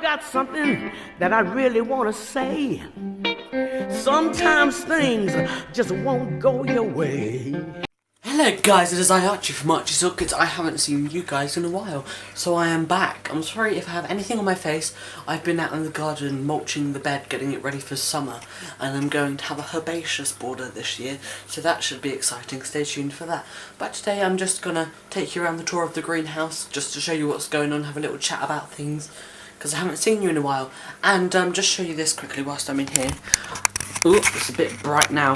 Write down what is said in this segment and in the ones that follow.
got something that I really want to say. Sometimes things just won't go your way. Hello guys, it is I, Archie from Archie's Orchids. I haven't seen you guys in a while, so I am back. I'm sorry if I have anything on my face. I've been out in the garden mulching the bed, getting it ready for summer, and I'm going to have a herbaceous border this year, so that should be exciting. Stay tuned for that. But today I'm just going to take you around the tour of the greenhouse, just to show you what's going on, have a little chat about things, because I haven't seen you in a while. And just show you this quickly whilst I'm in here. Ooh, it's a bit bright now.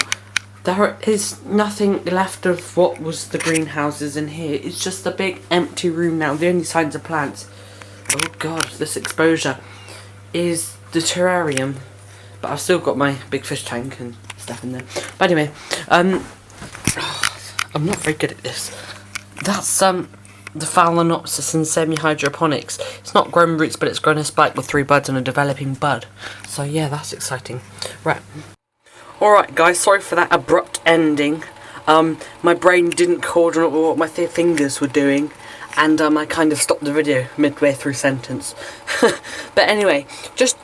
There is nothing left of what was the greenhouses in here. It's just a big empty room now. The only signs of plants, oh god, this exposure, is the terrarium. But I've still got my big fish tank and stuff in there. But anyway, I'm not very good at this. That's the Phalaenopsis in semi-hydroponics. It's not grown roots, but it's grown a spike with 3 buds and a developing bud. So yeah, that's exciting. Right. Alright guys, sorry for that abrupt ending. My brain didn't coordinate what my fingers were doing, and I kind of stopped the video midway through sentence. But anyway, just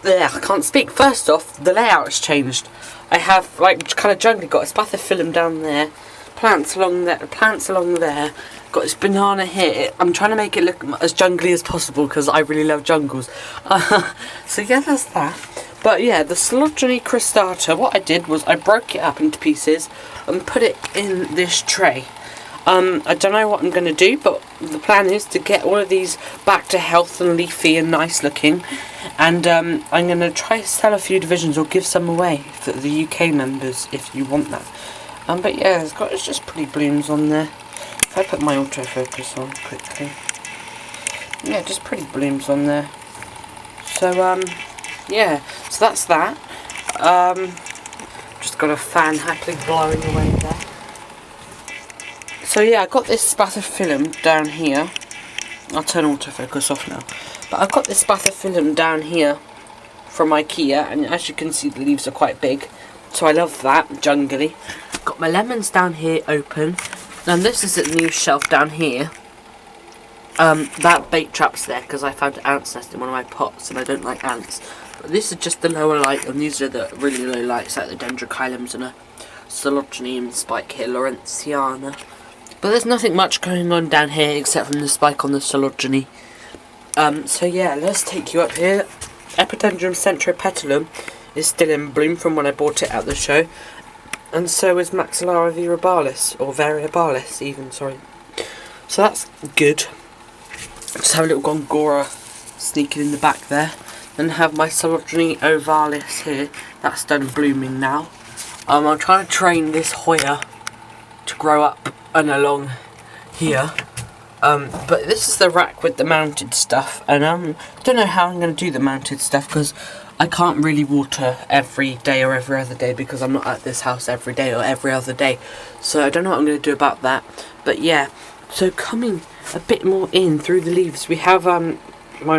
there, I can't speak. First off, the layout's changed. I have, like, kind of jungly, got a spathiphyllum down there, plants along there, got this banana here. I'm trying to make it look as jungly as possible because I really love jungles. So yeah, that's that. But yeah, the Coleogyne cristata, what I did was I broke it up into pieces and put it in this tray. I don't know what I'm going to do, but the plan is to get all of these back to health and leafy and nice looking. And I'm going to try to sell a few divisions or give some away for the UK members if you want that. But yeah, it's just pretty blooms on there. If I put my autofocus on quickly. Yeah, just pretty blooms on there. So, yeah, so that's that. Just got a fan happily blowing away there. So yeah, I got this spathiphyllum down here. I'll turn autofocus off now. But I've got this spathiphyllum down here from IKEA, and as you can see the leaves are quite big. So I love that, jungly. Got my lemons down here open. And this is a new shelf down here. That bait trap's there because I found an ant's nest in one of my pots and I don't like ants. But this is just the lower light, and these are the really low lights like the Dendrochilums and a Coleogyne and spike here, Lawrenceana. But there's nothing much going on down here except from the spike on the Coleogyne. So yeah, let's take you up here. Epidendrum centropetalum is still in bloom from when I bought it at the show. And so is Maxillara variabalis, or variabalis even, sorry. So that's good. Just have a little Gongora sneaking in the back there. Then have my Coleogyne ovalis here. That's done blooming now. I'm trying to train this Hoya to grow up and along here. But this is the rack with the mounted stuff. And I don't know how I'm going to do the mounted stuff because I can't really water every day or every other day because I'm not at this house every day or every other day. So I don't know what I'm going to do about that. But yeah, so coming a bit more in through the leaves, we have my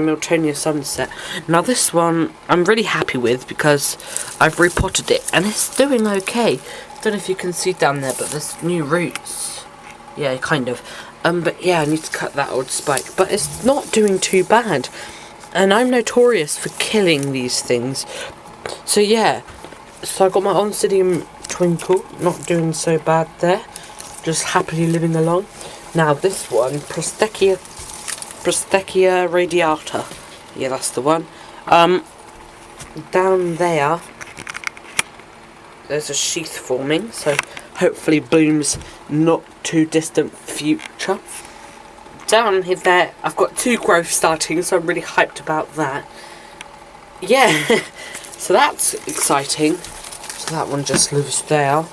Miltonia Sunset. Now this one I'm really happy with because I've repotted it and it's doing okay. Don't know if you can see down there, but there's new roots. Yeah, kind of. But yeah, I need to cut that old spike. But it's not doing too bad. And I'm notorious for killing these things. So yeah. So I got my Oncidium Twinkle, not doing so bad there. Just happily living along. Now this one, Prostechia radiata. Yeah, that's the one. Down there's a sheath forming, so hopefully blooms not too distant future. Down here there, I've got 2 growth starting, so I'm really hyped about that. Yeah, so that's exciting. So that one just lives there.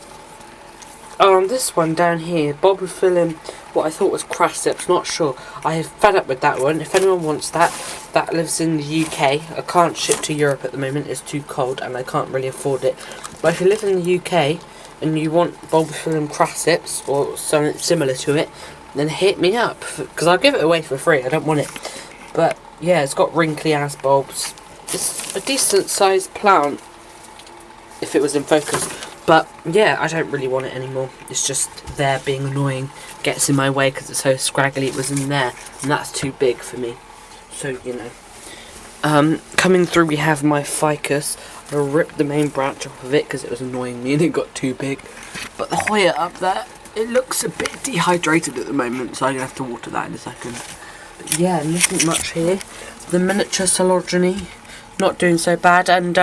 This one down here, Bulbophyllum, what I thought was Crassips, not sure. I have fed up with that one. If anyone wants that, that lives in the UK. I can't ship to Europe at the moment, it's too cold and I can't really afford it. But if you live in the UK and you want Bulbophyllum Crassips or something similar to it, then hit me up, because I'll give it away for free, I don't want it. But yeah, it's got wrinkly ass bulbs. It's a decent sized plant if it was in focus. But yeah, I don't really want it anymore. It's just there being annoying. Gets in my way because it's so scraggly. It was in there, and that's too big for me. So, you know. Coming through we have my ficus. I ripped the main branch off of it because it was annoying me and it got too big. But the Hoya up there, it looks a bit dehydrated at the moment, so I'm going to have to water that in a second. But yeah, nothing much here. The miniature Coleogyne, not doing so bad. And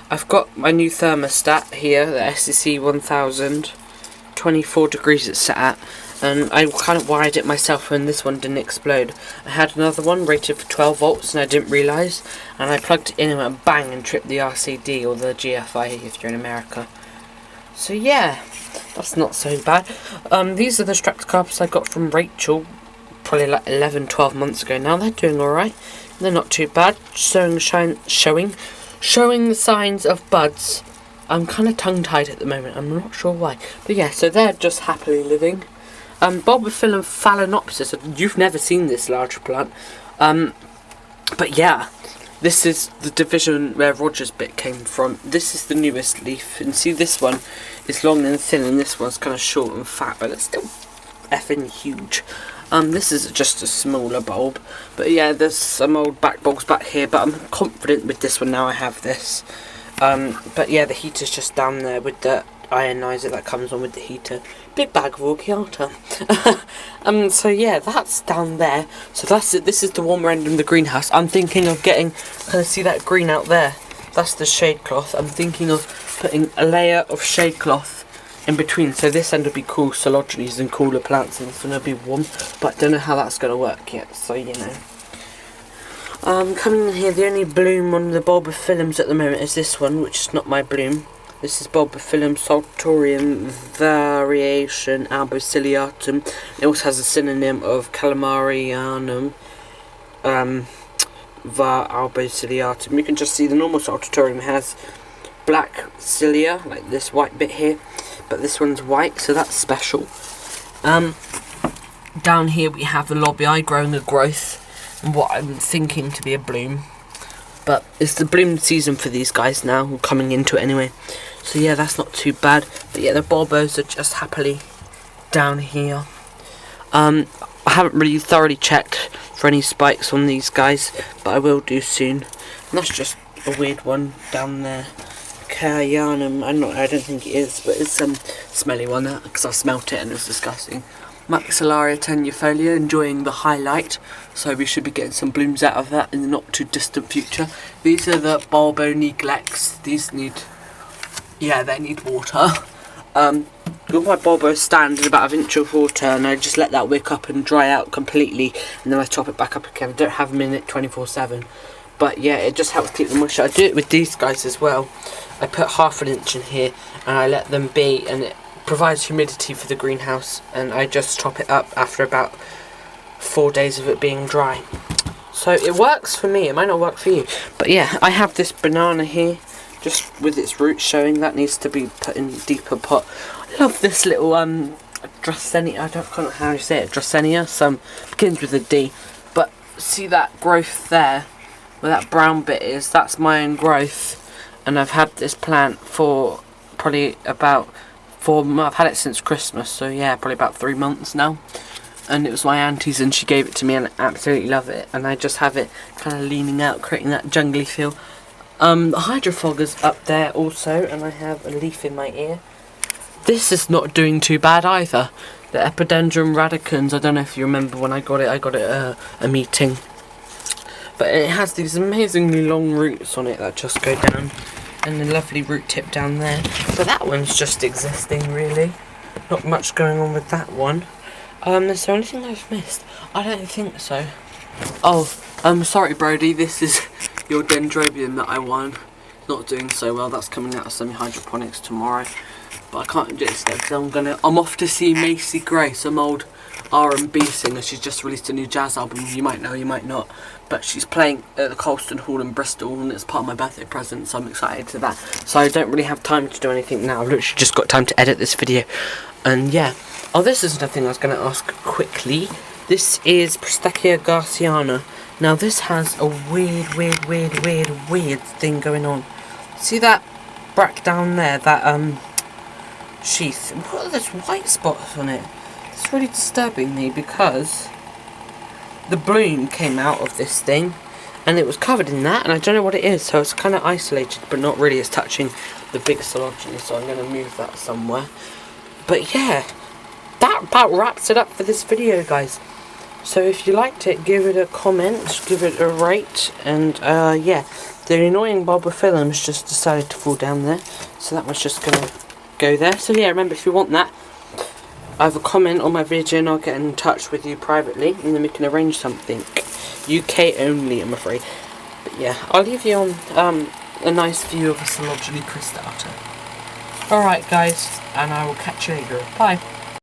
I've got my new thermostat here, the SEC 1000. 24 degrees it's set at. And I kind of wired it myself when this one didn't explode. I had another one rated for 12 volts and I didn't realise. And I plugged it in and went bang and tripped the RCD, or the GFI if you're in America. So yeah, that's not so bad. These are the Streptocarpus I got from Rachel probably like 11-12 months ago now. They're doing alright. They're not too bad. Showing the signs of buds. I'm kind of tongue-tied at the moment. I'm not sure why. But yeah, so they're just happily living. Bulbophyllum phalaenopsis. You've never seen this large plant. But yeah, this is the division where Roger's bit came from. This is the newest leaf. And see, this one is long and thin, and this one's kind of short and fat, but it's still effing huge. This is just a smaller bulb. But yeah, there's some old back bulbs back here, but I'm confident with this one now I have this. But yeah, the heater's just down there with the ionizer that comes on with the heater. Big bag of Orchiata. So yeah, that's down there. So that's it. This is the warmer end of the greenhouse. I'm thinking of getting, see that green out there? That's the shade cloth. I'm thinking of putting a layer of shade cloth in between. So this end will be cool Coleogynes and cooler plants, and this one will be warm. But I don't know how that's going to work yet. So you know. Coming in here, the only bloom on the Bulbophyllums at the moment is this one, which is not my bloom. This is Bulbophyllum saltorium variation albociliatum. It also has a synonym of Calamarianum var albociliatum. You can just see the normal saltorium has black cilia, like this white bit here, but this one's white, so that's special. Down here we have the lobii growing a growth, and what I'm thinking to be a bloom. But it's the bloom season for these guys now, or coming into it anyway. So yeah, that's not too bad. But yeah, the bulbos are just happily down here. I haven't really thoroughly checked for any spikes on these guys, but I will do soon. And that's just a weird one down there. Cayanum, I don't think it is, but it's some smelly one because I smelt it and it was disgusting. Maxillaria tenuifolia, enjoying the highlight, so we should be getting some blooms out of that in the not too distant future. These are the Bulboneglex. These need, yeah, they need water. With my bulbo stand in about an inch of water, and I just let that wick up and dry out completely, and then I top it back up again. I don't have them in it 24/7, but yeah, it just helps keep them moisture. I do it with these guys as well. I put half an inch in here and I let them be, and it provides humidity for the greenhouse, and I just top it up after about 4 days of it being dry. So it works for me. It might not work for you, but yeah, I have this banana here just with its roots showing. That needs to be put in a deeper pot. I love this little Dracaena. I don't know how you say it. Dracaena. Begins with a D, but see that growth there where that brown bit is? That's my own growth, and I've had this plant for probably about 4 months. I've had it since Christmas, so yeah, probably about 3 months now. And it was my auntie's, and she gave it to me, and I absolutely love it. And I just have it kind of leaning out, creating that jungly feel. The Hydrophoga's up there also, and I have a leaf in my ear. This is not doing too bad either. The Epidendrum radicans, I don't know if you remember when I got it at a meeting. But it has these amazingly long roots on it that just go down, and a lovely root tip down there. But that one's just existing, really. Not much going on with that one. Is there anything I've missed? I don't think so. Oh, sorry Brody, this is your Dendrobium that I won. Not doing so well. That's coming out of semi-hydroponics tomorrow. But I can't do it instead, so I'm off to see Macy Gray, some old R&B singer. She's just released a new jazz album. You might know, you might not. But she's playing at the Colston Hall in Bristol, and it's part of my birthday present, so I'm excited to that. So I don't really have time to do anything now. I've literally just got time to edit this video. And yeah. Oh, this is another thing I was going to ask quickly. This is Prostechia garciana. Now this has a weird thing going on. See that brack down there, that sheath? What are those white spots on it? It's really disturbing me because the bloom came out of this thing, and it was covered in that, and I don't know what it is, so it's kind of isolated, but not really. It's touching the big Collagen, so I'm going to move that somewhere. But yeah, that about wraps it up for this video, guys. So if you liked it, give it a comment, give it a rate, and yeah, the annoying Boba Films just decided to fall down there, so that was just going to go there. So yeah, remember, if you want that, either comment on my video and I'll get in touch with you privately, and then we can arrange something. UK only, I'm afraid. But yeah, I'll leave you on a nice view of a Collagen crystata. Alright guys, and I will catch you later. Bye.